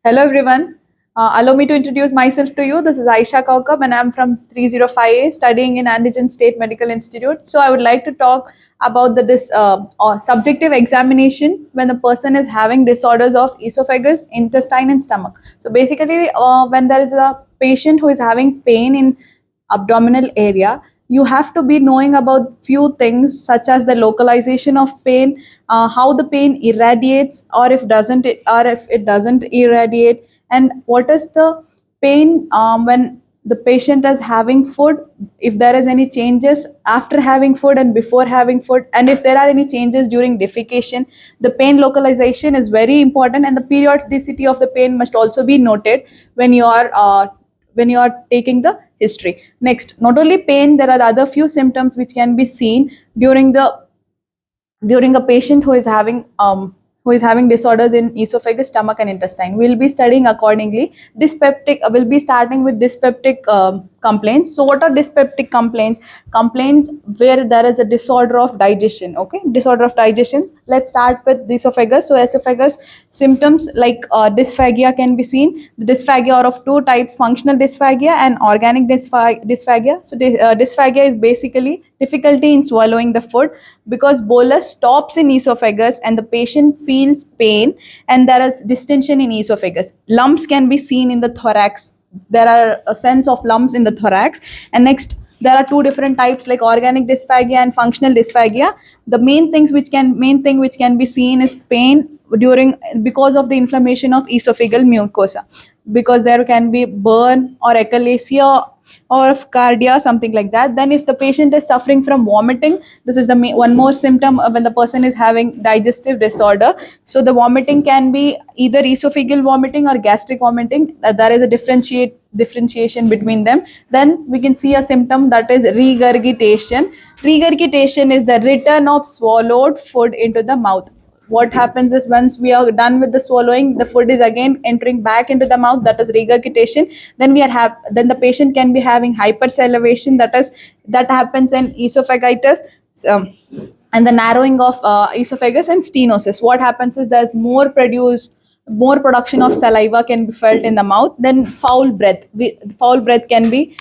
Hello everyone. Allow me to introduce myself to you. This is Ayesha Kaukab and I'm from 305A studying in Andijan State Medical Institute. So I would like to talk about the subjective examination when the person is having disorders of esophagus, intestine and stomach. So basically when there is a patient who is having pain in abdominal area, you have to be knowing about few things such as the localization of pain, how the pain irradiates or if it doesn't irradiate, and what is the pain when the patient is having food, if there is any changes after having food and before having food, and if there are any changes during defecation. The pain localization is very important, and the periodicity of the pain must also be noted when you are taking the history. Next, not only pain, there are other few symptoms which can be seen during a patient who is having disorders in esophagus, stomach and intestine. We'll be studying accordingly. Dyspeptic, we'll be starting with dyspeptic complaints. So what are dyspeptic complaints? Complaints where there is a disorder of digestion. Okay, disorder of digestion. Let's start with the esophagus. So esophagus symptoms like dysphagia can be seen. The dysphagia are of two types: functional dysphagia and organic dysphagia. So dysphagia is basically difficulty in swallowing the food because bolus stops in esophagus and the patient feels pain and there is distension in esophagus. Lumps can be seen in the thorax. There are a sense of lumps in the thorax. And next, there are two different types like organic dysphagia and functional dysphagia. The main thing which can be seen is pain because of the inflammation of esophageal mucosa, because there can be burn or achalasia or of cardia, something like that. Then if the patient is suffering from vomiting, this is the one more symptom when the person is having digestive disorder. So the vomiting can be either esophageal vomiting or gastric vomiting. There is a differentiation between them. Then we can see a symptom that is regurgitation. Regurgitation is the return of swallowed food into the mouth. What happens is once we are done with the swallowing, the food is again entering back into the mouth. That is regurgitation. Then then the patient can be having hypersalivation. That happens in esophagitis. And the narrowing of esophagus and stenosis. What happens is there's more production of saliva can be felt in the mouth. Then foul breath. Foul breath can be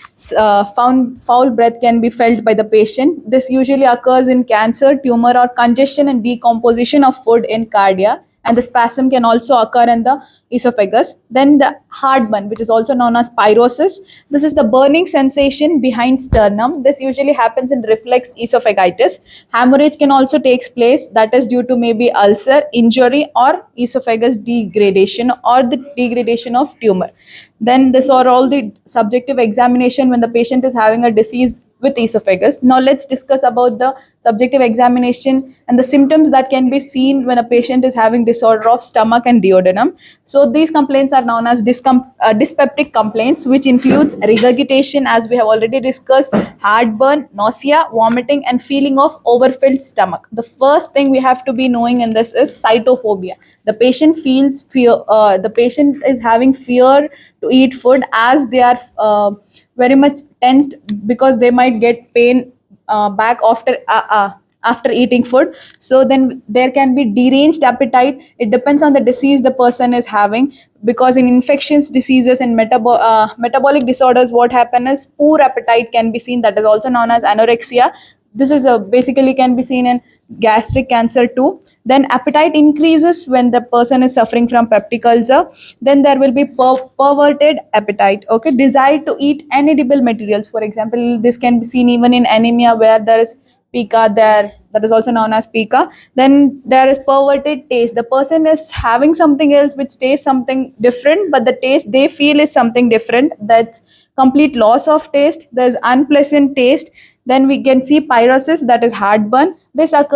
felt by the patient. This usually occurs in cancer, tumor or congestion and decomposition of food in cardia. And the spasm can also occur in the esophagus. Then the heartburn, which is also known as pyrosis. This is the burning sensation behind sternum. This usually happens in reflex esophagitis. Hemorrhage can also take place. That is due to maybe ulcer, injury or esophagus degradation or the degradation of tumor. Then this are all the subjective examination when the patient is having a disease with esophagus. Now let's discuss about the subjective examination and the symptoms that can be seen when a patient is having disorder of stomach and duodenum. So these complaints are known as dyspeptic complaints, which includes regurgitation, as we have already discussed, heartburn, nausea, vomiting and feeling of overfilled stomach. The first thing we have to be knowing in this is cytophobia. The patient feels fear. The patient is having fear to eat food as they are very much tensed because they might get pain back after eating food. So then there can be deranged appetite. It depends on the disease the person is having, because in infectious diseases and metabolic disorders, what happens is poor appetite can be seen. That is also known as anorexia. This is basically can be seen in gastric cancer too. Then appetite increases when the person is suffering from peptic ulcer. Then there will be perverted appetite. Okay, desire to eat inedible materials. For example, this can be seen even in anemia where there is pica there. That is also known as pica. Then there is perverted taste. The person is having something else which tastes something different, but the taste they feel is something different. That's complete loss of taste. There's unpleasant taste. Then we can see pyrosis, that is heartburn. This occurs